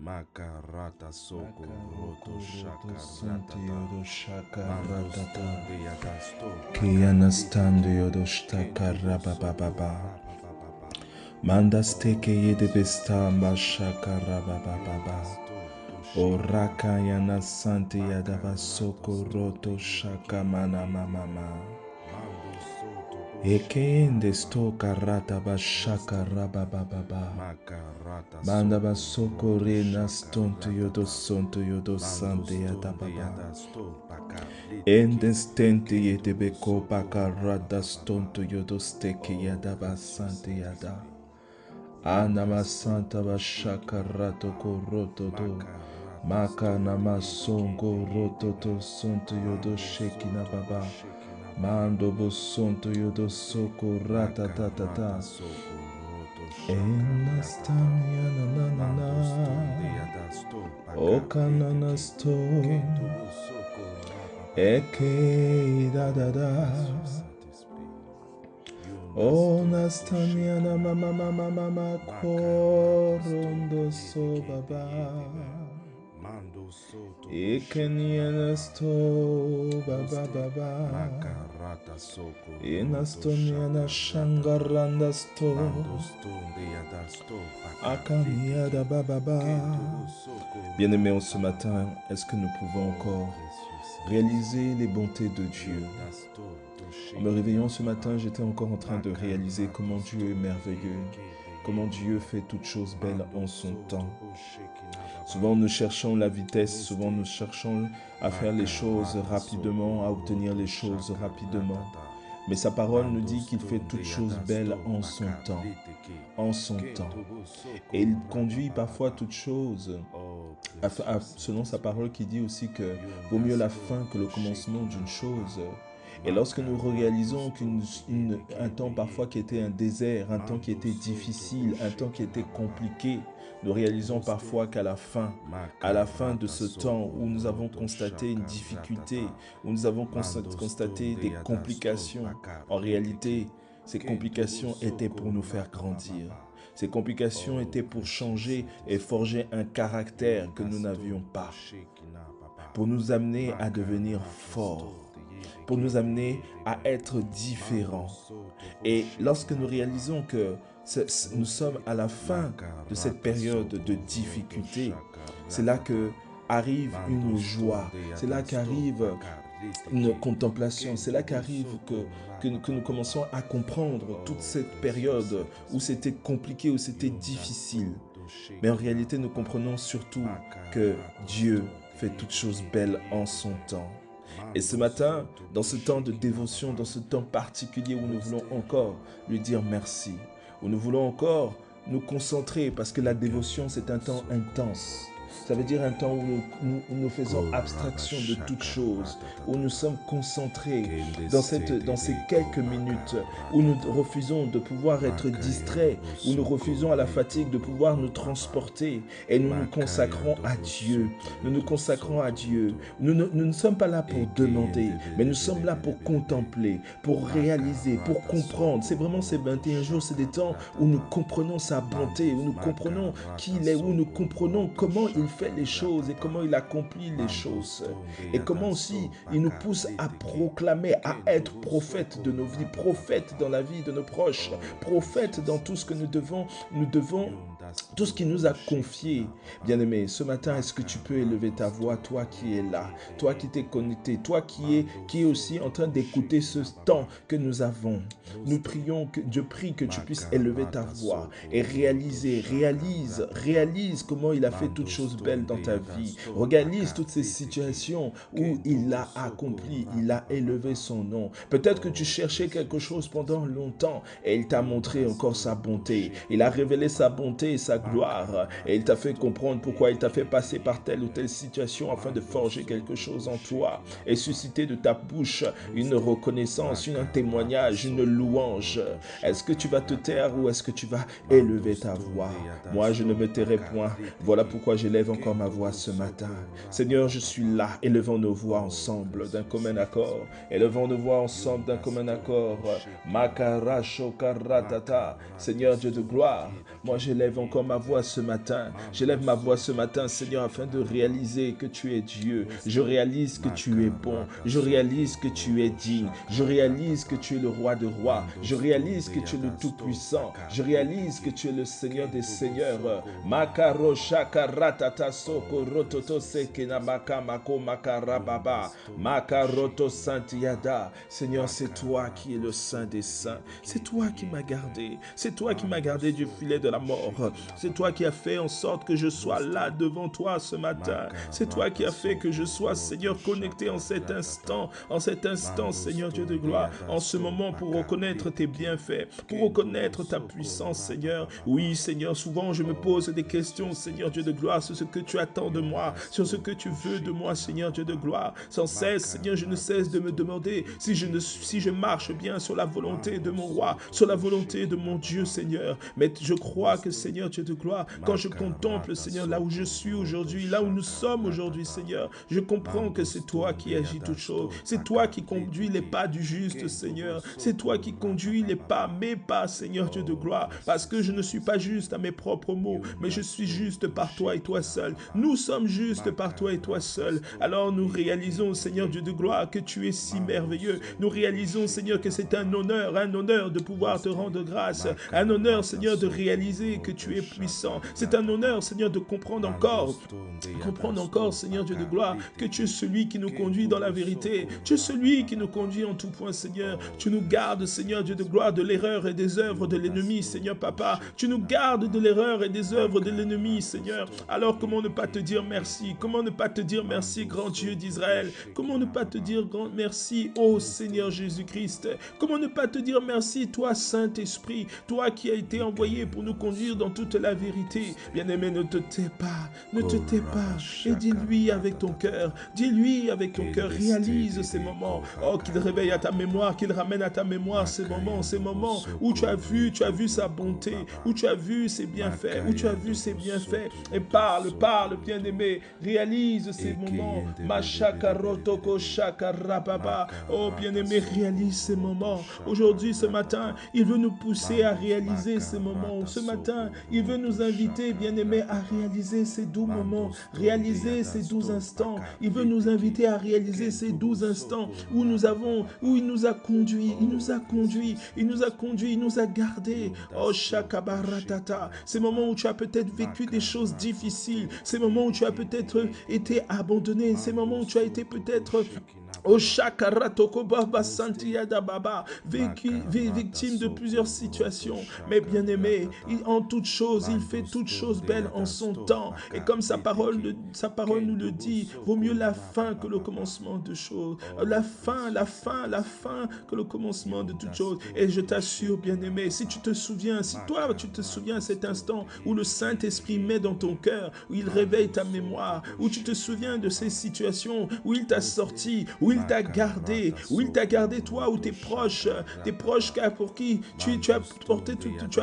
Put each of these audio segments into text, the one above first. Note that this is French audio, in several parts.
Makarata soko roto Santo yodo shaka Mando ratata. stonde yadasto. Kianastando yodo shtaka rabababa. Mandasteke yede bestamba shaka rabababa. Oraka yana santi yadaba soko roto shaka mana mama. Ekende sto karata bashaka rabababa. Manda basoko rena stonto yodo sante yadababa. Endestente yedebeko bakarada stonto yodo steke yadaba sante yada. Anama santa bashaka rato koroto do. Maka nama songo roto to sonto yodo shekina baba. Mando bo sonto yodo soko rata tatata. Enastania na na na na. Okanana sto. Eke da da da. Onastania na mama korondo so baba. Ekeniana sto baba. Enastoniana shangaranda sto. Akania da baba. Bien-aimés, ce matin, est-ce que nous pouvons encore réaliser les bontés de Dieu? En me réveillant ce matin, j'étais encore en train de réaliser comment Dieu est merveilleux, comment Dieu fait toutes choses belles en son temps. Souvent nous cherchons la vitesse, souvent nous cherchons à faire les choses rapidement, à obtenir les choses rapidement. Mais sa parole nous dit qu'il fait toutes choses belles en son temps. En son temps. Et il conduit parfois toutes choses selon sa parole qui dit aussi que vaut mieux la fin que le commencement d'une chose. Et lorsque nous réalisons qu'un temps parfois qui était un désert, un temps qui était difficile, un temps qui était compliqué, nous réalisons parfois qu'à la fin de ce temps où nous avons constaté une difficulté, où nous avons constaté des complications, en réalité, ces complications étaient pour nous faire grandir. Ces complications étaient pour changer et forger un caractère que nous n'avions pas, pour nous amener à devenir forts, pour nous amener à être différents. Et lorsque nous réalisons que nous sommes à la fin de cette période de difficulté, c'est là que arrive une joie, c'est là qu'arrive une contemplation, c'est là qu'arrive que nous commençons à comprendre toute cette période où c'était compliqué, où c'était difficile. Mais en réalité, nous comprenons surtout que Dieu fait toutes choses belles en son temps. Et ce matin, dans ce temps de dévotion, dans ce temps particulier où nous voulons encore lui dire merci, où nous voulons encore nous concentrer, parce que la dévotion, c'est un temps intense. Ça veut dire un temps où nous faisons abstraction de toutes choses, où nous sommes concentrés dans ces quelques minutes, où nous refusons de pouvoir être distraits, où nous refusons à la fatigue de pouvoir nous transporter, et nous nous consacrons à Dieu. Nous nous consacrons à Dieu. Nous ne sommes pas là pour demander, mais nous sommes là pour contempler, pour réaliser, pour comprendre. C'est vraiment ces 21 jours, c'est des temps où nous comprenons sa bonté, où nous comprenons qui il est, où nous comprenons comment il fait les choses et comment il accomplit les choses. Et comment aussi il nous pousse à proclamer, à être prophète de nos vies, prophète dans la vie de nos proches, prophète dans tout ce que nous devons, tout ce qu'il nous a confié. Bien-aimé, ce matin, est-ce que tu peux élever ta voix, toi qui es là, toi qui t'es connecté, toi qui es aussi en train d'écouter ce temps que nous avons. Nous prions, Dieu prie que tu puisses élever ta voix et réalise comment il a fait toutes choses belles dans ta vie. Réalise toutes ces situations où il a accompli, il a élevé son nom. Peut-être que tu cherchais quelque chose pendant longtemps et il t'a montré encore sa bonté. Il a révélé sa bonté et sa gloire et il t'a fait comprendre pourquoi il t'a fait passer par telle ou telle situation afin de forger quelque chose en toi et susciter de ta bouche une reconnaissance, un témoignage, une louange. Est-ce que tu vas te taire ou est-ce que tu vas élever ta voix? Moi, je ne me tairai point. Voilà pourquoi j'élève encore ma voix ce matin. Seigneur, je suis là. Élevons nos voix ensemble d'un commun accord. Élevons nos voix ensemble d'un commun accord. Makara shokaratata. Seigneur Dieu de gloire, moi j'élève encore ma voix ce matin. J'élève ma voix ce matin, Seigneur, afin de réaliser que tu es Dieu. Je réalise que tu es bon. Je réalise que tu es digne. Je réalise que tu es le roi de rois. Je réalise que tu es le Tout-Puissant. Je réalise que tu es le Seigneur des Seigneurs. Makaro shakaratata soko rototo sekena makamako makarababa. Makaroto santiada. Seigneur, c'est toi qui es le Saint des Saints. C'est toi qui m'as gardé. C'est toi qui m'as gardé du filet de la mort. C'est toi qui as fait en sorte que je sois là devant toi ce matin. C'est toi qui as fait que je sois, Seigneur, connecté en cet instant, Seigneur Dieu de gloire, en ce moment pour reconnaître tes bienfaits, pour reconnaître ta puissance, Seigneur. Oui, Seigneur, souvent je me pose des questions, Seigneur Dieu de gloire, sur ce que tu attends de moi, sur ce que tu veux de moi, Seigneur Dieu de gloire. Sans cesse, Seigneur, je ne cesse de me demander si je marche bien sur la volonté de mon roi, sur la volonté de mon Dieu, Seigneur. Mais je crois que, Seigneur Dieu de gloire, quand je contemple, Seigneur, là où je suis aujourd'hui, là où nous sommes aujourd'hui, Seigneur, je comprends que c'est toi qui agis toutes choses. C'est toi qui conduis les pas du juste, Seigneur. C'est toi qui conduis les pas, mes pas, Seigneur Dieu de gloire. Parce que je ne suis pas juste à mes propres mots, mais je suis juste par toi et toi seul. Nous sommes justes par toi et toi seul. Alors nous réalisons, Seigneur Dieu de gloire, que tu es si merveilleux. Nous réalisons, Seigneur, que c'est un honneur de pouvoir te rendre grâce. Un honneur, Seigneur, de réaliser que tu es puissant. C'est un honneur, Seigneur, de comprendre encore, Seigneur Dieu de gloire, que tu es celui qui nous conduit dans la vérité. Tu es celui qui nous conduit en tout point, Seigneur. Tu nous gardes, Seigneur Dieu de gloire, de l'erreur et des œuvres de l'ennemi, Seigneur Papa. Tu nous gardes de l'erreur et des œuvres de l'ennemi, Seigneur. Alors comment ne pas te dire merci? Comment ne pas te dire merci, grand Dieu d'Israël? Comment ne pas te dire grand merci, ô Seigneur Jésus-Christ? Comment ne pas te dire merci, toi Saint-Esprit, toi qui as été envoyé pour nous conduire dans toute la vérité? Bien-aimé, ne te tais pas, ne te tais pas, et dis-lui avec ton cœur, dis-lui avec ton cœur, réalise ces moments, oh, qu'il réveille à ta mémoire, qu'il ramène à ta mémoire ces moments où tu as vu sa bonté, où tu as vu ses bienfaits, où tu as vu ses bienfaits, et parle, bien-aimé, réalise ces moments, Mashakarotoko shakarababa, oh, bien-aimé, réalise ces moments. Aujourd'hui, ce matin, il veut nous pousser à réaliser ces moments. Ce matin, il veut nous inviter, bien-aimés, à réaliser ces doux moments, réaliser ces doux instants. Il veut nous inviter à réaliser ces doux instants où il nous a conduits, il nous a gardés. Oh, shakabaratata. Ces moments où tu as peut-être vécu des choses difficiles, ces moments où tu as peut-être été abandonné, ces moments où tu as été peut-être victime de plusieurs situations. Mais bien aimé, en toute chose, il fait toutes choses belles en son temps. Et comme sa parole nous le dit, vaut mieux la fin que le commencement de choses. La fin que le commencement de toutes choses. Et je t'assure, bien aimé, si tu te souviens, si toi tu te souviens à cet instant où le Saint-Esprit met dans ton cœur, où il réveille ta mémoire, où tu te souviens de ces situations, où il t'a sorti, où il t'a gardé, toi ou tes proches pour qui tu as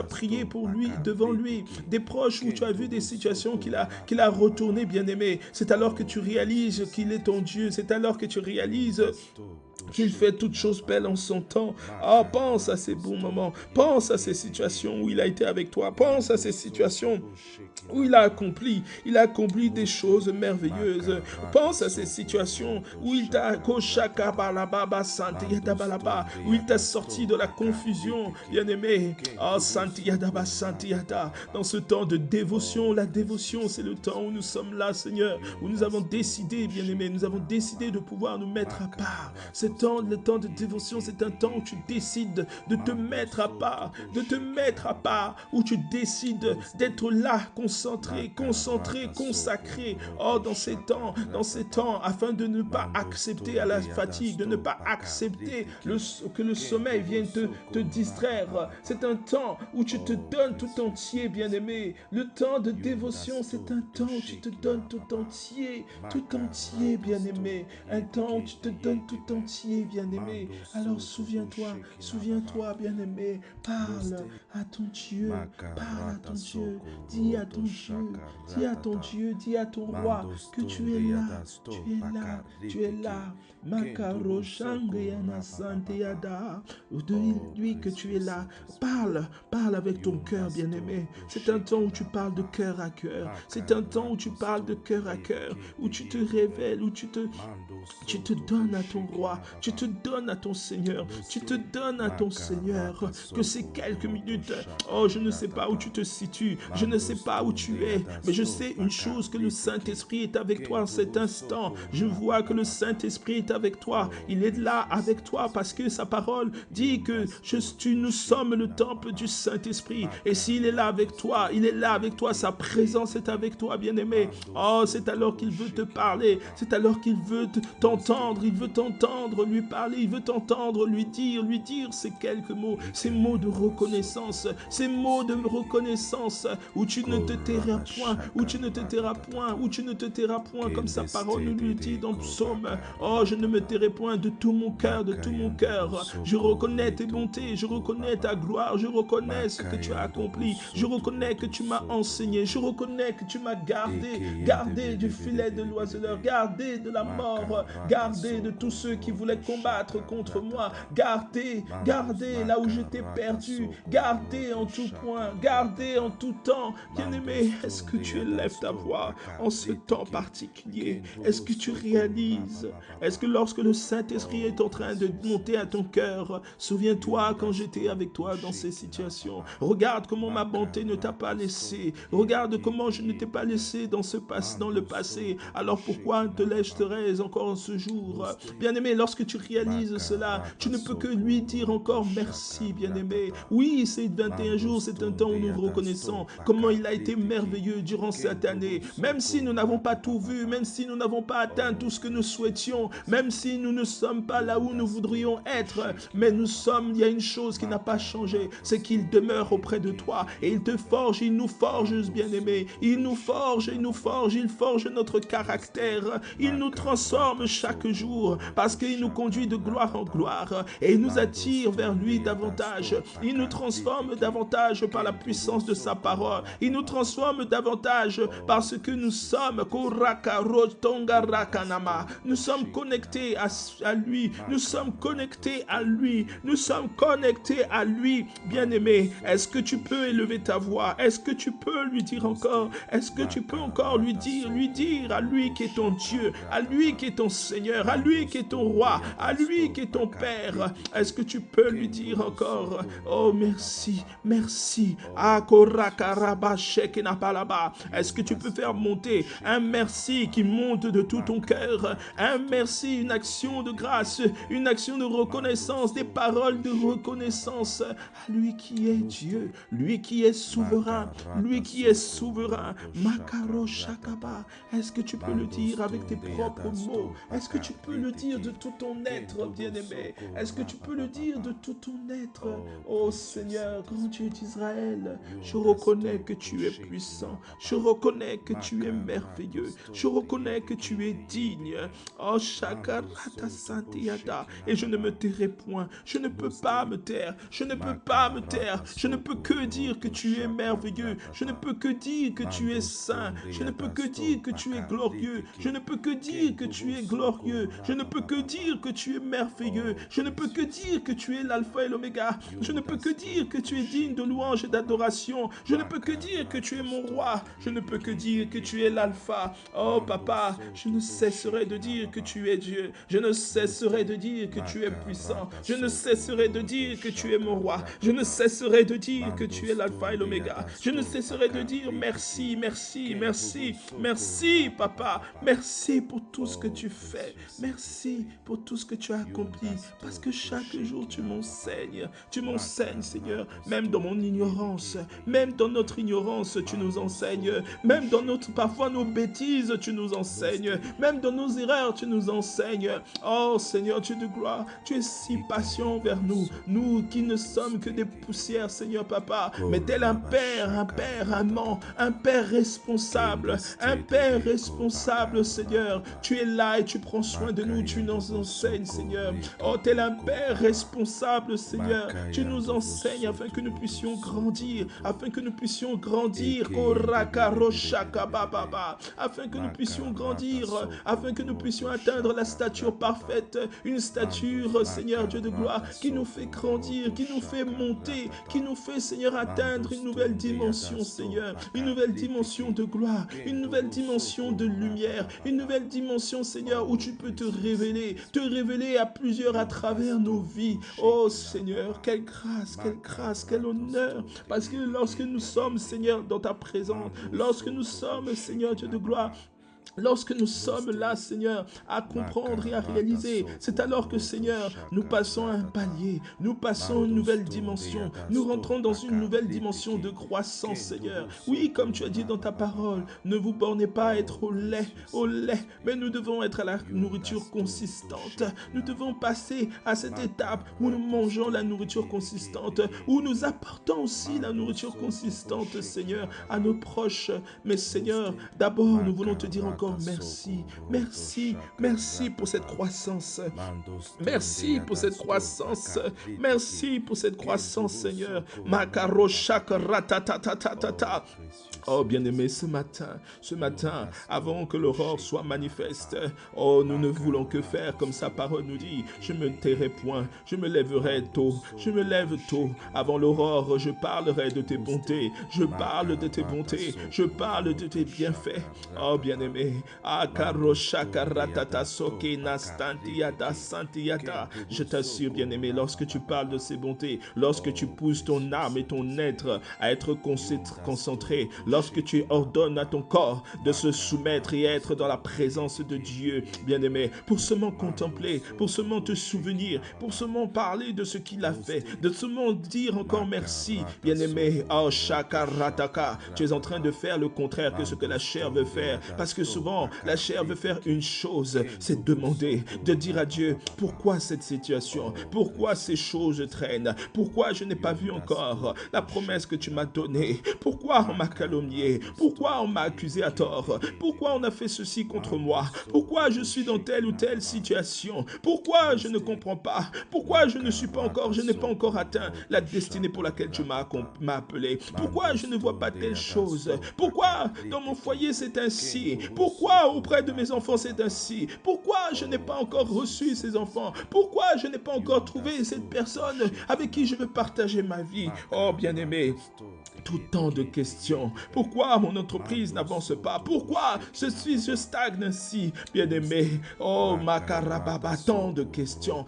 prié pour lui, devant lui, des proches où tu as vu des situations qu'il a retournées, bien aimé. C'est alors que tu réalises qu'il est ton Dieu, c'est alors que tu réalises qu'il fait toutes choses belles en son temps. Ah, pense à ces bons moments, pense à ces situations où il a été avec toi, pense à ces situations où il a accompli des choses merveilleuses. Pense à ces situations où il t'a où il t'a sorti de la confusion, bien-aimé. Ah, Santiyadaba, Santiyada. Dans ce temps de dévotion, la dévotion, c'est le temps où nous sommes là, Seigneur, où nous avons décidé, bien-aimé, nous avons décidé de pouvoir nous mettre à part. Le temps de dévotion, c'est un temps où tu décides de te mettre à part, où tu décides d'être là, concentré, consacré. Oh, dans ces temps, afin de ne pas accepter à la fatigue, de ne pas accepter que le sommeil vienne te distraire. C'est un temps où tu te donnes tout entier, bien-aimé. Le temps de dévotion, c'est un temps où tu te donnes tout entier, bien-aimé. Un temps où tu te donnes tout entier. entier, bien-aimé. Alors souviens-toi, bien-aimé. Parle à ton Dieu, parle à ton Dieu. Dis à ton Dieu, dis à ton Dieu, dis à ton roi que tu es là, tu es là, tu es là. Makaro Shangayana Santeyada. Dis-lui que tu es là. Parle avec ton cœur, bien-aimé. C'est un temps où tu parles de cœur à cœur. C'est un temps où tu parles de cœur à cœur, où tu te révèles, où tu te donnes à ton roi, tu te donnes à ton Seigneur, tu te donnes à ton Seigneur. Que ces quelques minutes, oh, je ne sais pas où tu te situes, je ne sais pas où tu es, mais je sais une chose, que le Saint-Esprit est avec toi en cet instant. Je vois que le Saint-Esprit est avec toi. Il est là avec toi parce que sa parole dit que nous sommes le temple du Saint-Esprit. Et s'il est là avec toi, il est là avec toi. Sa présence est avec toi, bien-aimé. Oh, c'est alors qu'il veut te parler. C'est alors qu'il veut t'entendre. Il veut t'entendre lui parler. Il veut t'entendre lui dire ces quelques mots. Ces mots de reconnaissance. Ces mots de reconnaissance où tu ne te tairas point. Où tu ne te tairas point. Où tu ne te tairas point. Comme sa parole nous le dit dans le psaume. Oh, je ne me tairai point de tout mon cœur, de tout mon cœur. Je reconnais tes bontés, je reconnais ta gloire, je reconnais ce que tu as accompli, je reconnais que tu m'as enseigné, je reconnais que tu m'as gardé du filet de l'oiseleur, gardé de la mort, gardé de tous ceux qui voulaient combattre contre moi, gardé là où j'étais perdu, gardé en tout point, gardé en tout temps. Bien-aimé, est-ce que tu élèves ta voix en ce temps particulier? Est-ce que tu réalises? Est-ce que lorsque le Saint-Esprit est en train de monter à ton cœur, souviens-toi quand j'étais avec toi dans ces situations. Regarde comment ma bonté ne t'a pas laissé. Regarde comment je ne t'ai pas laissé dans le passé. Alors pourquoi te laisserais encore en ce jour? Bien-aimé, lorsque tu réalises cela, tu ne peux que lui dire encore merci, bien-aimé. Oui, ces 21 jours, c'est un temps où nous reconnaissons comment il a été merveilleux durant cette année. Même si nous n'avons pas tout vu, même si nous n'avons pas atteint tout ce que nous souhaitions, même si nous ne sommes pas là où nous voudrions être, mais il y a une chose qui n'a pas changé, c'est qu'il demeure auprès de toi et il te forge, il nous forge, bien-aimé. Il nous forge, il forge notre caractère, il nous transforme chaque jour parce qu'il nous conduit de gloire en gloire et il nous attire vers lui davantage. Il nous transforme davantage par la puissance de sa parole. Il nous transforme davantage parce que nous sommes nous sommes connectés à lui, nous sommes connectés à lui, nous sommes connectés à lui, bien-aimé. Est-ce que tu peux élever ta voix? Est-ce que tu peux lui dire encore? Est-ce que tu peux encore lui dire à lui qui est ton Dieu, à lui qui est ton Seigneur, à lui qui est ton roi, à lui qui est ton Père? Est-ce que tu peux lui dire encore? Oh, merci, merci. Est-ce que tu peux faire monter un merci qui monte de tout ton cœur, un merci, une action de grâce, une action de reconnaissance, des paroles de reconnaissance à lui qui est Dieu, lui qui est souverain, lui qui est souverain. Makaro Shakaba. Est-ce que tu peux le dire avec tes propres mots? Est-ce que tu peux le dire de tout ton être, bien-aimé? Est-ce que tu peux le dire de tout ton être? Oh Seigneur, grand Dieu d'Israël, je reconnais que tu es puissant, je reconnais que tu es merveilleux, je reconnais que tu es digne. Oh Shakarata Santiyata. Et je ne me tairai point, je ne peux pas me taire, je ne peux pas me taire, je ne peux que dire que tu es merveilleux, je ne peux que dire que tu es saint, je ne peux que dire que tu es glorieux, je ne peux que dire que tu es glorieux, je ne peux que dire que tu es merveilleux, je ne peux que dire que tu es l'alpha et l'oméga, je ne peux que dire que tu es digne de louange et d'adoration, je ne peux que dire que tu es mon roi, je ne peux que dire que tu es l'alpha. Oh papa, je ne cesserai de dire que tu es Dieu, je ne cesserai de dire que tu es puissant, je ne cesserai de dire que tu es mon roi, je ne cesserai de dire que tu es l'alpha et l'oméga, je ne cesserai de dire merci, merci, merci, merci papa, merci pour tout ce que tu fais, merci pour tout ce que tu as accompli, parce que chaque jour tu m'enseignes Seigneur, même dans mon ignorance, même dans notre ignorance tu nous enseignes, même dans parfois nos bêtises tu nous enseignes, même dans nos erreurs tu nous enseignes. Oh Seigneur Dieu de gloire, tu es si patient vers nous, nous qui ne sommes que des poussières Seigneur papa, mais tel un père amant, un père responsable Seigneur, tu es là et tu prends soin de nous, tu nous enseignes, Seigneur. Oh, tel un Père responsable, Seigneur. Tu nous enseignes afin que nous puissions grandir, afin que nous puissions grandir, afin que nous puissions grandir, afin que nous puissions atteindre la stature parfaite, une stature, Seigneur Dieu de gloire, qui nous fait grandir, qui nous fait monter, qui nous fait, Seigneur, atteindre une nouvelle dimension, Seigneur, une nouvelle dimension de gloire, une nouvelle dimension de lumière, une nouvelle dimension, Seigneur, où tu peux te révéler à plusieurs à travers nos vies. Oh Seigneur, quelle grâce, quel honneur, parce que lorsque nous sommes, Seigneur, dans ta présence, lorsque nous sommes, Seigneur Dieu de gloire, lorsque nous sommes là, Seigneur, à comprendre et à réaliser, c'est alors que, Seigneur, nous passons à un palier, nous passons à une nouvelle dimension, nous rentrons dans une nouvelle dimension de croissance, Seigneur. Oui, comme tu as dit dans ta parole, ne vous bornez pas à être au lait, mais nous devons être à la nourriture consistante. Nous devons passer à cette étape où nous mangeons la nourriture consistante, où nous apportons aussi la nourriture consistante, Seigneur, à nos proches. Mais Seigneur, d'abord, nous voulons te dire encore merci pour cette croissance. Merci pour cette croissance. Merci pour cette croissance, Seigneur. Oh, bien-aimé, ce matin, avant que l'aurore soit manifeste, oh, nous ne voulons que faire comme sa parole nous dit. Je me tairai point, je me lèverai tôt, je me lève tôt. Avant l'aurore, je parlerai de tes bontés, je parle de tes bontés, je parle de tes bienfaits. Oh, bien-aimé, je t'assure, bien-aimé, lorsque tu parles de ces bontés, lorsque tu pousses ton âme et ton être à être concentré, lorsque tu ordonnes à ton corps de se soumettre et être dans la présence de Dieu, bien-aimé, pour seulement contempler, pour seulement te souvenir, pour seulement parler de ce qu'il a fait, de seulement dire encore merci, bien-aimé. Oh, Shakarataka, tu es en train de faire le contraire que ce que la chair veut faire, parce que souvent, la chair veut faire une chose, c'est demander, de dire à Dieu, pourquoi cette situation, pourquoi ces choses traînent, pourquoi je n'ai pas vu encore la promesse que tu m'as donnée, pourquoi on m'a calomnié, pourquoi on m'a accusé à tort, pourquoi on a fait ceci contre moi, pourquoi je suis dans telle ou telle situation, pourquoi je ne comprends pas, pourquoi je n'ai pas encore atteint la destinée pour laquelle tu m'as appelé, pourquoi je ne vois pas telle chose, pourquoi dans mon foyer c'est ainsi, pourquoi auprès de mes enfants c'est ainsi, pourquoi je n'ai pas encore reçu ces enfants, pourquoi je n'ai pas encore trouvé cette personne avec qui je veux partager ma vie. Oh bien-aimé, tout tant de questions. Pourquoi mon entreprise n'avance pas? Pourquoi je stagne ainsi, bien-aimé? Oh, Makarababa, tant de questions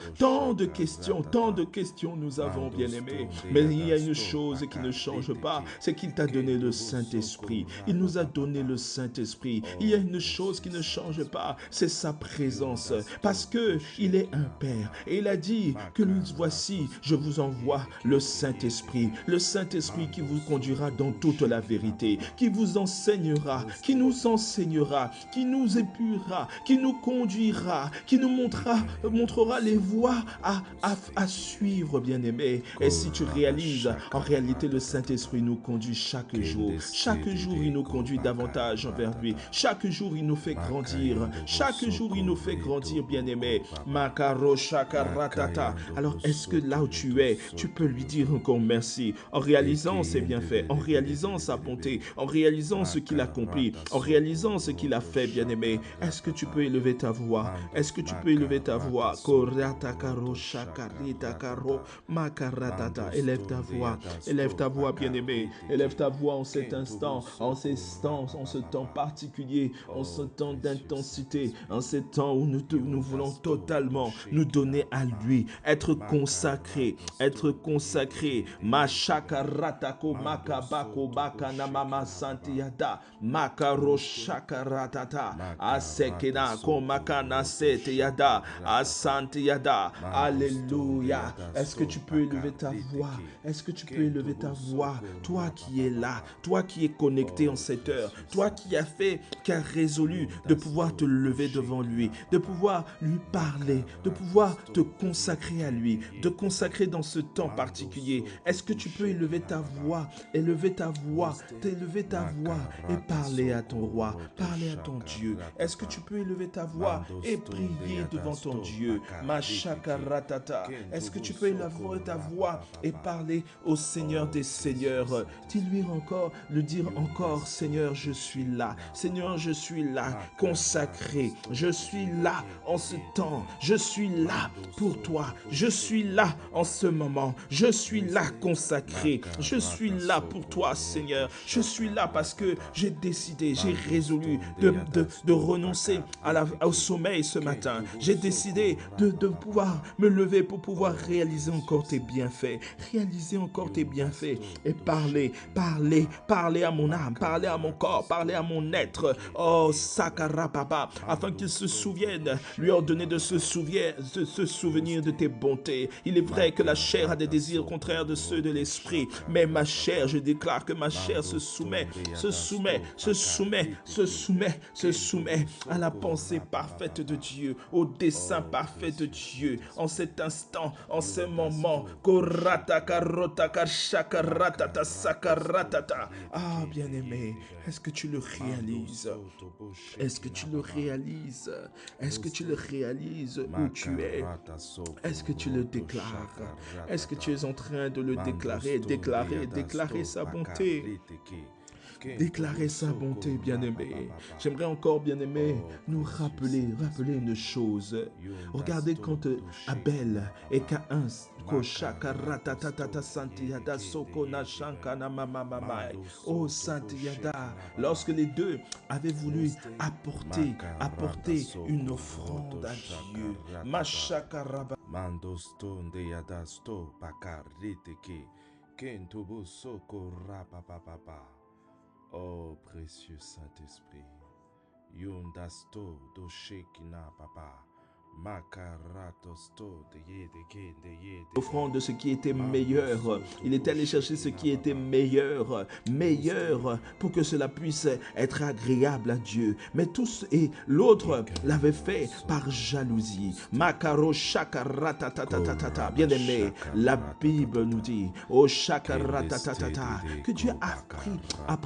nous avons, bien-aimé. Mais il y a une chose qui ne change pas, c'est qu'il t'a donné le Saint-Esprit. Il nous a donné le Saint-Esprit. Il y a une chose qui ne change pas, c'est sa présence. Parce que il est un Père. Et il a dit que voici, je vous envoie le Saint-Esprit. Le Saint-Esprit qui vous conduira dans toute la vérité, qui vous enseignera, qui nous épurera, qui nous conduira, qui nous montrera les voies à suivre, bien-aimé. Et si tu réalises, en réalité, le Saint-Esprit nous conduit chaque jour. Chaque jour, il nous conduit davantage envers lui. Chaque jour, il nous fait grandir. Chaque jour, il nous fait grandir, bien-aimé. Makaro shakaratata. Alors, est-ce que là où tu es, tu peux lui dire encore merci en réalisant ses bienfaits, en réalisant sa bonté, en réalisant ce qu'il accomplit, en réalisant ce qu'il a fait, bien-aimé? Est-ce que tu peux élever ta voix? Est-ce que tu peux élever ta voix? Élève ta voix, bien-aimé. Élève ta voix en cet instant, en ce temps particulier, en ce temps d'intensité, en ce temps où nous voulons totalement nous donner à lui, être consacré. Mashakaratako makabako bakana mama santiyada makaro shakaratata asekena komakana setiyada asantiyada. Alléluia. Est-ce que tu peux élever ta voix? Est-ce que tu peux élever ta voix? Toi qui es là, toi qui es connecté en cette heure, toi qui as résolu de pouvoir te lever devant lui, de pouvoir lui parler, de pouvoir te consacrer à lui, de consacrer dans ce temps particulier. Est-ce que tu peux élever ta voix élever ta voix et parler à ton roi, parler à ton Dieu. Est-ce que tu peux élever ta voix et prier devant ton Dieu? Mashakaratata. Est-ce que tu peux élever ta voix et parler au Seigneur des Seigneurs? Dis-lui encore, le dire encore, Seigneur, je suis là. Seigneur, je suis là, consacré. Je suis là en ce temps. Je suis là pour toi. Je suis là en ce moment. Je suis là consacré. Je suis là pour toi, Seigneur. Je suis là parce que j'ai décidé, j'ai résolu de renoncer au sommeil ce matin. J'ai décidé de pouvoir me lever pour pouvoir réaliser encore tes bienfaits. Réaliser encore tes bienfaits et parler à mon âme, parler à mon corps, parler à mon être. Oh, Sakarapapa, afin qu'il se souvienne, lui ordonner de se souvenir de tes bontés. Il est vrai que la chair a des désirs contraires de ceux de l'esprit, mais ma chair, je déclare que ma chair se soumet à la pensée parfaite de Dieu, au dessein parfait de Dieu, en cet instant, en ce moment. Ah, bien-aimé, est-ce que tu le réalises? Est-ce que tu le réalises? Est-ce que tu le réalises où tu es? Est-ce que tu le déclares? Est-ce que tu es en train de le déclarer? Déclarer sa bonté. Déclarer sa bonté, bien-aimé. J'aimerais encore, bien-aimé, nous rappeler une chose. Regardez quand Abel et Caïn, oh Saint-Yada, lorsque les deux avaient voulu apporter une offrande à Dieu. Oh, précieux Saint-Esprit, Yundasto do Shekina Papa, Makaratosto de offrande de ce qui était meilleur. Il est allé chercher ce qui était meilleur pour que cela puisse être agréable à Dieu. Mais tous et l'autre l'avait fait par jalousie. Makaro shakaratatata. Bien aimé, la Bible nous dit, oh shakaratatata, que Dieu a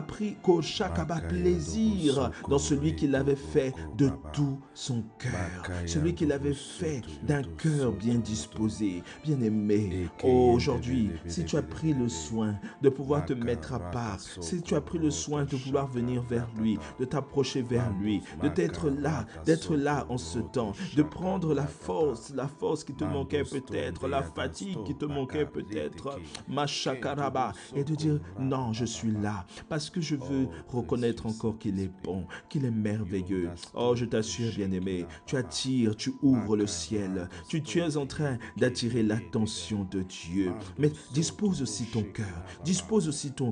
pris qu'au shakaba plaisir dans celui qui l'avait fait de tout son cœur. Celui qui l'avait fait d'un cœur bien disposé, bien aimé. Oh, aujourd'hui, si tu as pris le soin de pouvoir te mettre à part, si tu as pris le soin de vouloir venir vers lui, de t'approcher vers lui, d'être là en ce temps, de prendre la force qui te manquait peut-être, la fatigue qui te manquait peut-être, ma chakaraba, et de dire non, je suis là parce que je veux reconnaître encore qu'il est bon, qu'il est merveilleux. Oh, je t'assure, bien-aimé, tu attires, tu ouvres le ciel, tu es en train d'attirer l'attention de Dieu. Mais dispose aussi ton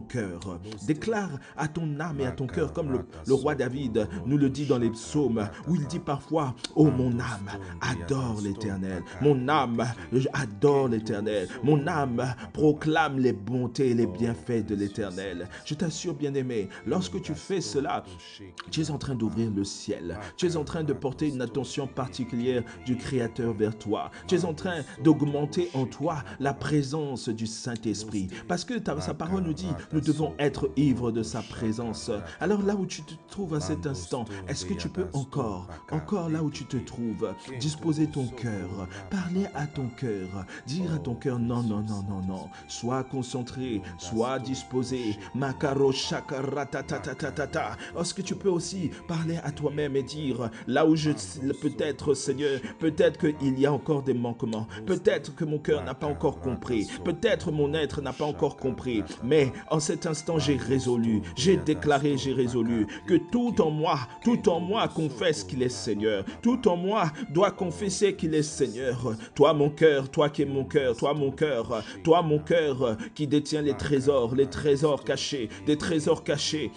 cœur, déclare à ton âme et à ton cœur, comme le roi David nous le dit dans les psaumes, où il dit parfois, oh mon âme, adore l'Éternel, mon âme, adore l'Éternel, mon âme, proclame les bontés et les bienfaits de l'Éternel. Je t'assure, bien-aimé, lorsque tu fais cela, tu es en train d'ouvrir le ciel, tu es en train de porter une attention particulière du Créateur vers toi. Tu es en train d'augmenter en toi la présence du Saint-Esprit. Parce que sa parole nous dit, nous devons être ivres de sa présence. Alors là où tu te trouves à cet instant, est-ce que tu peux encore là où tu te trouves, disposer ton cœur, parler à ton cœur, dire à ton cœur, non, sois concentré, sois disposé. Makaro shakaratatata. Est-ce que tu peux aussi parler à toi-même et dire, là où peut-être, Seigneur, peut-être qu'il y a encore des manquements, peut-être que mon cœur n'a pas encore compris, peut-être mon être n'a pas encore compris, mais en cet instant j'ai résolu, j'ai déclaré, j'ai résolu que tout en moi confesse qu'il est Seigneur, tout en moi doit confesser qu'il est Seigneur. Toi mon cœur, toi qui es mon cœur, toi mon cœur qui détient les trésors cachés, des trésors cachés,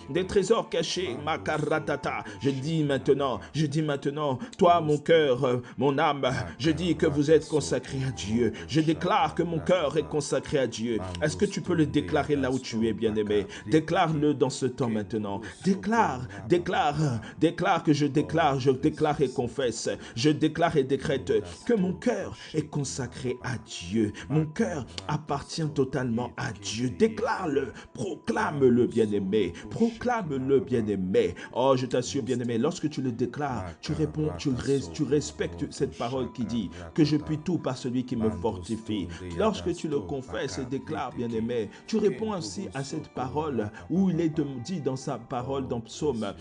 makaratata. Je dis maintenant, toi mon cœur, cœur, mon âme, je dis que vous êtes consacré à Dieu. Je déclare que mon cœur est consacré à Dieu. Est-ce que tu peux le déclarer là où tu es, bien-aimé? Déclare-le dans ce temps maintenant. Déclare que je déclare et confesse. Je déclare et décrète que mon cœur est consacré à Dieu. Mon cœur appartient totalement à Dieu. Déclare-le, proclame-le, bien-aimé. Proclame-le, bien-aimé. Oh, je t'assure, bien-aimé, lorsque tu le déclares, tu réponds, tu respectes cette parole qui dit que je puis tout par celui qui me fortifie. Lorsque tu le confesses et déclares, bien-aimé, tu réponds aussi à cette parole où il est dit dans sa parole dans Psaume.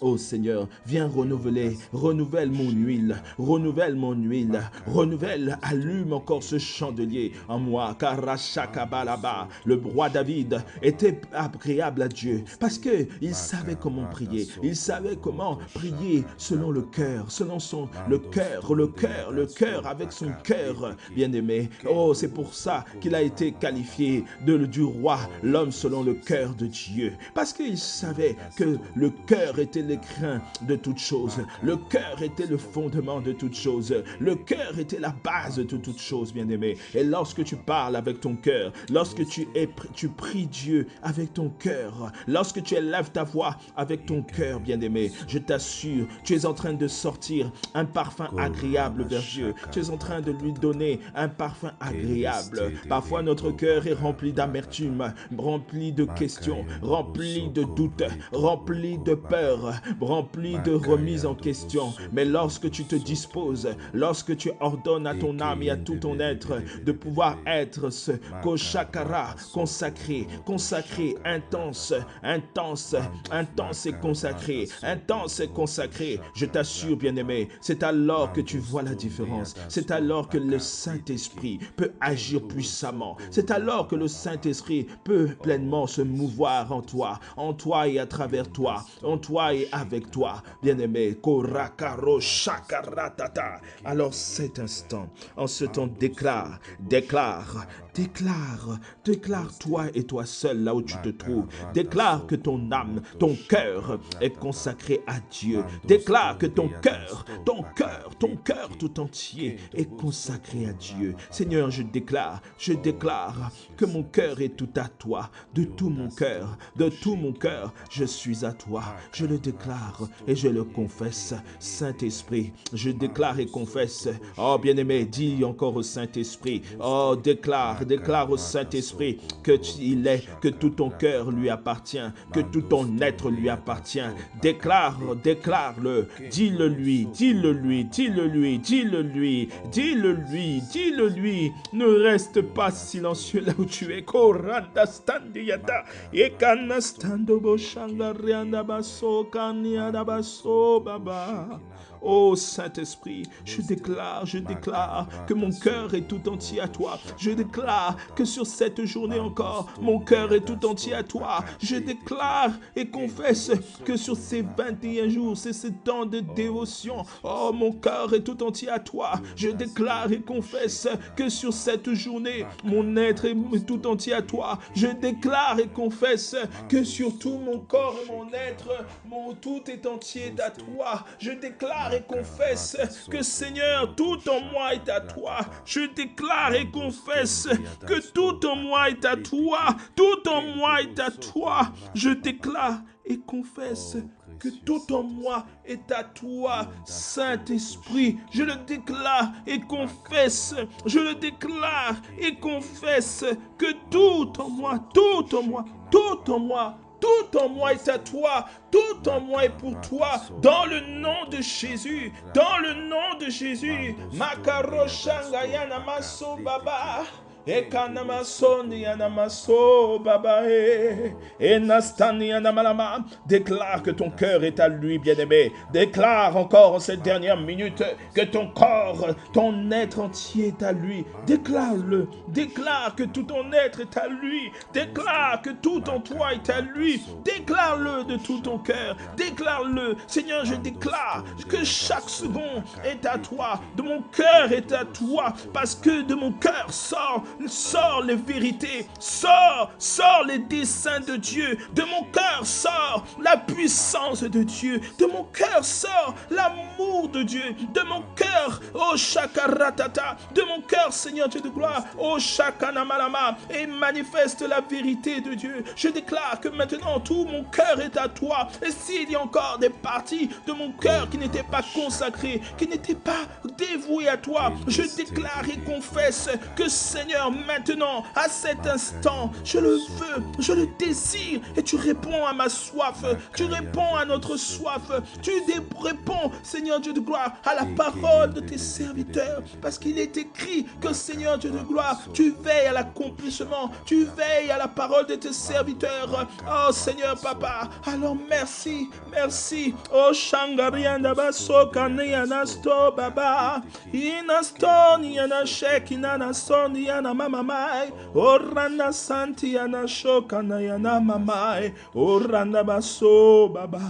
Oh Seigneur, viens renouvelle mon huile, allume encore ce chandelier en moi, car Shakabalaba, le roi David était agréable à Dieu parce qu'il savait comment prier, il savait comment prier selon le cœur, le cœur avec son cœur, bien-aimé. Oh, c'est pour ça qu'il a été qualifié du roi, l'homme selon le cœur de Dieu, parce qu'il savait que le cœur était l'écrin de toutes choses. Le cœur était le fondement de toutes choses. Le cœur était la base de toutes choses, bien-aimé. Et lorsque tu parles avec ton cœur, lorsque tu pries Dieu avec ton cœur, lorsque tu élèves ta voix avec ton cœur, bien-aimé, je t'assure, tu es en train de sortir un parfum agréable vers Dieu. Tu es en train de lui donner un parfum agréable. Parfois, notre cœur est rempli d'amertume, rempli de questions, rempli de doutes, rempli de peur, rempli de remise en question. Mais lorsque tu te disposes, lorsque tu ordonnes à ton âme et à tout ton être de pouvoir être ce koshakara, consacré, intense et consacré, je t'assure, bien-aimé, c'est alors que tu vois la différence. C'est alors que le Saint-Esprit peut agir puissamment. C'est alors que le Saint-Esprit peut pleinement se mouvoir en toi et à travers toi, en toi et avec toi, bien-aimé. Korakaro shakaratata. Alors cet instant, en ce temps, déclare toi et toi seul là où tu te trouves. Déclare que ton âme, ton cœur est consacré à Dieu. Déclare que ton cœur tout entier est consacré à Dieu. Seigneur, je déclare que mon cœur est tout à toi. De tout mon cœur, je suis à toi. Je le déclare et je le confesse. Saint-Esprit, je déclare et confesse. Oh, bien-aimé, dis encore au Saint-Esprit. Oh, déclare au Saint-Esprit que tout ton cœur lui appartient, que tout ton être lui appartient. Déclare-le. Dis-le-lui. Ne reste pas silencieux là où tu es. Oh Saint-Esprit, je déclare que mon cœur est tout entier à toi. Je déclare que sur cette journée encore, mon cœur est tout entier à toi. Je déclare et confesse que sur ces 21 jours, c'est ce temps de dévotion, oh, mon cœur est tout entier à toi. Je déclare et confesse que sur cette journée, mon être est tout entier à toi. Je déclare et confesse que sur tout mon corps et mon être, mon tout est entier à toi. Je déclare et confesse que Seigneur, tout en moi est à toi. Je déclare et confesse que tout en moi est à toi. Tout en moi est à toi. Je déclare et confesse que tout en moi est à toi, Saint-Esprit. Je le déclare et confesse. Je le déclare et confesse que tout en moi est à toi, tout en moi est pour toi, dans le nom de Jésus, Makaroshangayana maso baba. Déclare que ton cœur est à lui, bien-aimé. Déclare encore en cette dernière minute que ton corps, ton être entier est à lui. Déclare-le. Déclare que tout ton être est à lui. Déclare que tout en toi est à lui. Déclare-le de tout ton cœur. Déclare-le. Seigneur, je déclare que chaque seconde est à toi. De mon cœur est à toi. Parce que de mon cœur sort Sors les vérités, sors les desseins de Dieu. De mon cœur sort la puissance de Dieu. De mon cœur sort l'amour de Dieu. De mon cœur, oh Shakaratata, de mon cœur, Seigneur Dieu de gloire, oh Shakanamalama, et manifeste la vérité de Dieu. Je déclare que maintenant tout mon cœur est à toi. Et s'il y a encore des parties de mon cœur qui n'étaient pas consacrées, qui n'étaient pas dévouées à toi, je déclare et confesse que Seigneur, maintenant, à cet instant, je le veux, je le désire, et tu réponds à ma soif, tu réponds à notre soif, tu réponds, Seigneur Dieu de gloire, à la parole de tes serviteurs, parce qu'il est écrit que Seigneur Dieu de gloire, tu veilles à l'accomplissement, tu veilles à la parole de tes serviteurs. Oh Seigneur Papa, alors merci, merci. Oh Shangarianda Baso Kaneyanasto Baba, Inasto Niana Shek Inanasto Niana Mamamai, Oranda Santiana Shokanayana Mamai, Oranda Baso Baba.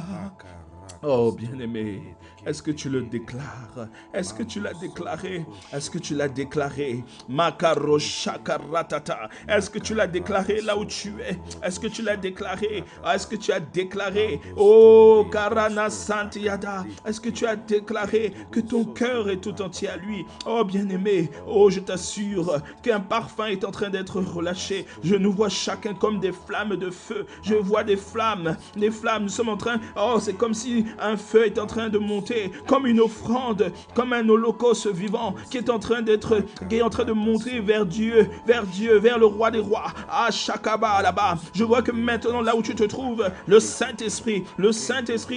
Oh bien-aimé, est-ce que tu le déclares? Est-ce que tu l'as déclaré? Est-ce que tu l'as déclaré? Makaro Shakaratata. Est-ce que tu l'as déclaré là où tu es? Est-ce que tu l'as déclaré? Est-ce que tu as déclaré? Oh Karana Santiada. Est-ce que tu as déclaré que ton cœur est tout entier à lui? Oh bien-aimé, oh je t'assure qu'un parfum est en train d'être relâché. Je nous vois chacun comme des flammes de feu. Je vois des flammes, nous sommes en train, oh c'est comme si un feu est en train de monter, comme une offrande, comme un holocauste vivant qui est en train de monter vers Dieu, vers le roi des rois, à Shakaba là-bas. Je vois que maintenant là où tu te trouves, le Saint-Esprit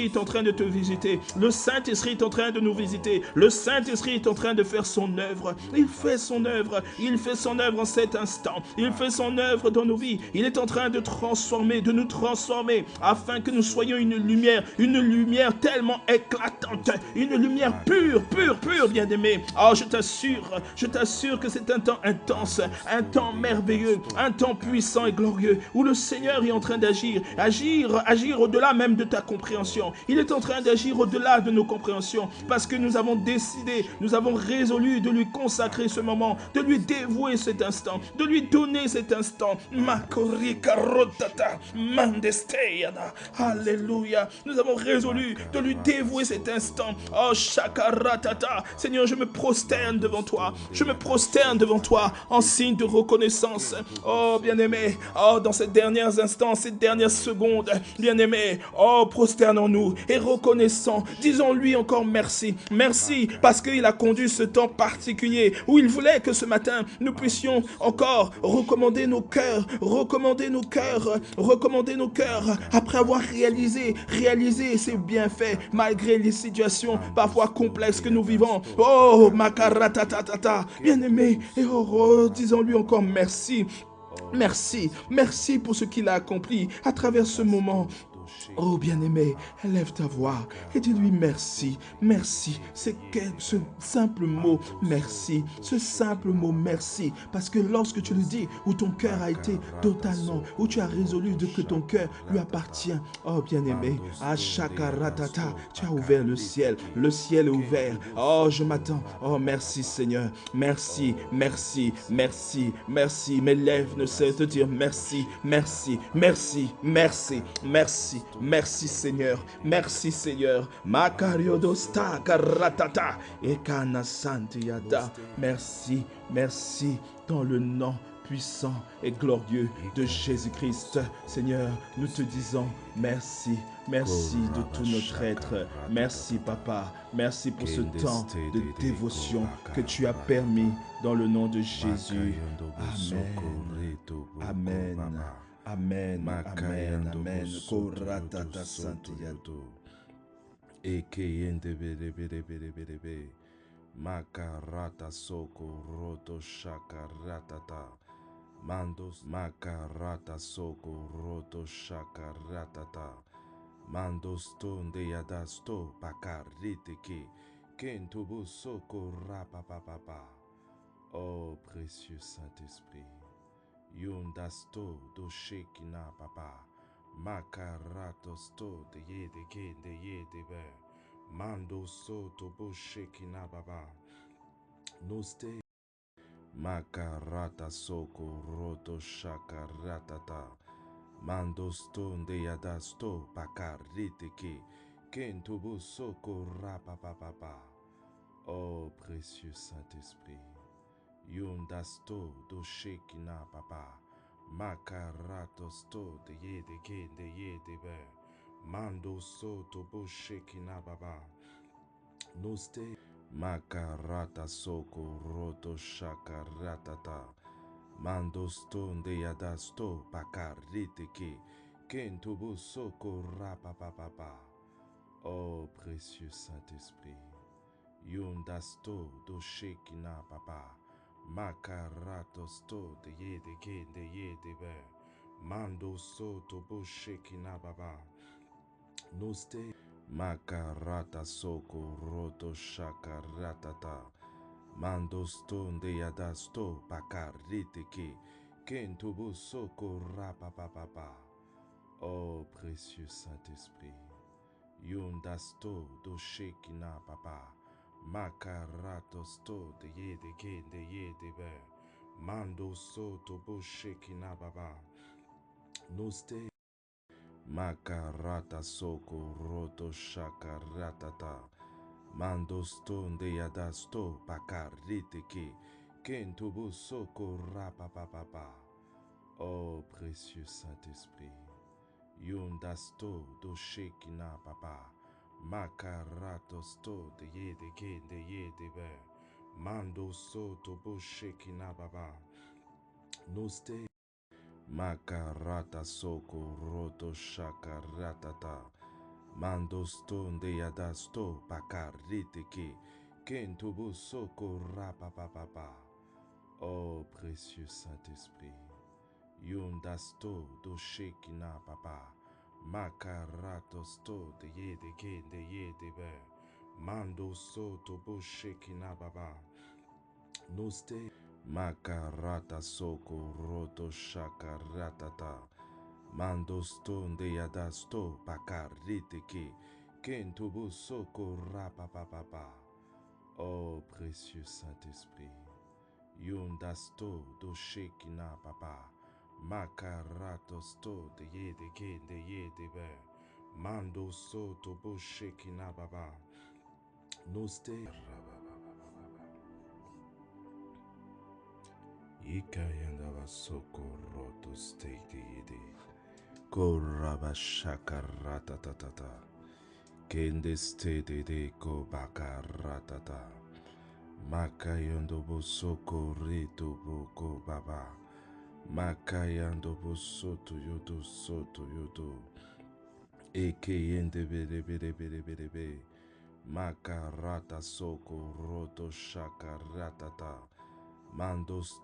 est en train de te visiter, le Saint-Esprit est en train de nous visiter, le Saint-Esprit est en train de faire son œuvre, il fait son œuvre en cet instant, il fait son œuvre dans nos vies, il est en train de nous transformer, afin que nous soyons une lumière tellement éclatante, une lumière pure, bien-aimé. Oh, je t'assure que c'est un temps intense, un temps merveilleux, un temps puissant et glorieux, où le Seigneur est en train d'agir au-delà même de ta compréhension. Il est en train d'agir au-delà de nos compréhensions, parce que nous avons décidé, nous avons résolu de lui consacrer ce moment, de lui dévouer cet instant, de lui donner cet instant. Makorika rotata, mandesteyana. Alléluia. Nous avons résolu de lui dévouer cet instant. Oh, Shakaratata. Seigneur, je me prosterne devant toi. Je me prosterne devant toi en signe de reconnaissance. Oh, bien-aimé. Oh, dans ces derniers instants, ces dernières secondes, bien-aimé. Oh, prosternons-nous et reconnaissons. Disons-lui encore merci. Merci parce qu'il a conduit ce temps particulier où il voulait que ce matin, nous puissions encore recommander nos cœurs après avoir réalisé ses bienfaits malgré les situations parfois complexes que nous vivons. Oh, Makaratatata, bien-aimé, et disons-lui encore merci. Merci pour ce qu'il a accompli à travers ce moment. Oh bien-aimé, élève ta voix et dis-lui merci. C'est ce simple mot merci. Ce simple mot merci. Parce que lorsque tu le dis, où ton cœur a été totalement, où tu as résolu que ton cœur lui appartient. Oh bien-aimé, à Shakaratata, tu as ouvert le ciel est ouvert. Oh je m'attends. Oh merci Seigneur. Merci. Mes lèvres ne cessent de dire merci. Merci Seigneur. Makariodosta karatata ekana santiada. Merci dans le nom puissant et glorieux de Jésus-Christ. Seigneur, nous te disons merci de tout notre être. Merci Papa, merci pour ce temps de dévotion que tu as permis dans le nom de Jésus. Amen. Koratata santiado. Ekeyende bere. Makarata soko roto shakaratata. Mandos makarata soko roto shakaratata. Mandos tonde yadasto pakarite ke. Kentobo soko rapapapapa. Oh précieux Saint-Esprit. Yundasto do shekina papa. Makarato sto de ye de be. Mando so to bo shekina baba. Noste Makarata soko roto shakaratata. Mando stonde yadasto pakarite ki. Kentubu soko rapapapapa. Oh précieux Saint-Esprit. Yundasto do shekina papa. Makarato sto de ye de ke de ye de be. Mando so to bo shekina baba. Noste makarata soko roto shakaratata. Mando stonde yadasto pakarite ki. Kentubu soko rapapapapa. Oh précieux Saint-Esprit. Yundasto do shekina papa. Makarato sto de ye de ke de ye de be. Mando so to bo shekina baba. Noste makarata soko roto shakaratata. Mando stonde yadasto pakarite ki. Kentubu soko rapapapapa. Oh précieux Saint-Esprit. Yundasto do shekina papa. Makarato sto de ye de ke de ye de be. Mando so to bo shekina baba. Noste makarata soko roto shakaratata. Mando stonde yadasto pakarite ki. Kentubu soko rapapapapa. Oh précieux Saint-Esprit. Yundasto do shekina papa. Makarato sto de ye de ke de ye de be. Mando so to bo shekina baba. Noste makarata soko roto shakaratata. Mando stonde yadasto pakarite ki. Kentubu soko rapapapapa. Oh précieux Saint-Esprit. Yundasto do shekina papa. Makarato sto de ye de ke de ye de be. Mando so to bo shekina baba. Noste makarata soko roto shakaratata. Mando stonde yadasto pakarite ki. Kentubu soko rapapapapa. Oh précieux Saint-Esprit. Yundasto do shekina papa. Makarato sto de ye de ke de ye de be. Mando so to bo shekina baba. Noste Ika yandava soko roto ste de ye de. Koraba shakarata tatata. Kende ste de ko bakaratata. Makayondo bo soko rito boko baba. Makayando bo soto yodo. Eke yende bere bere bere bere be. Makarata soko roto shakaratata. Mandos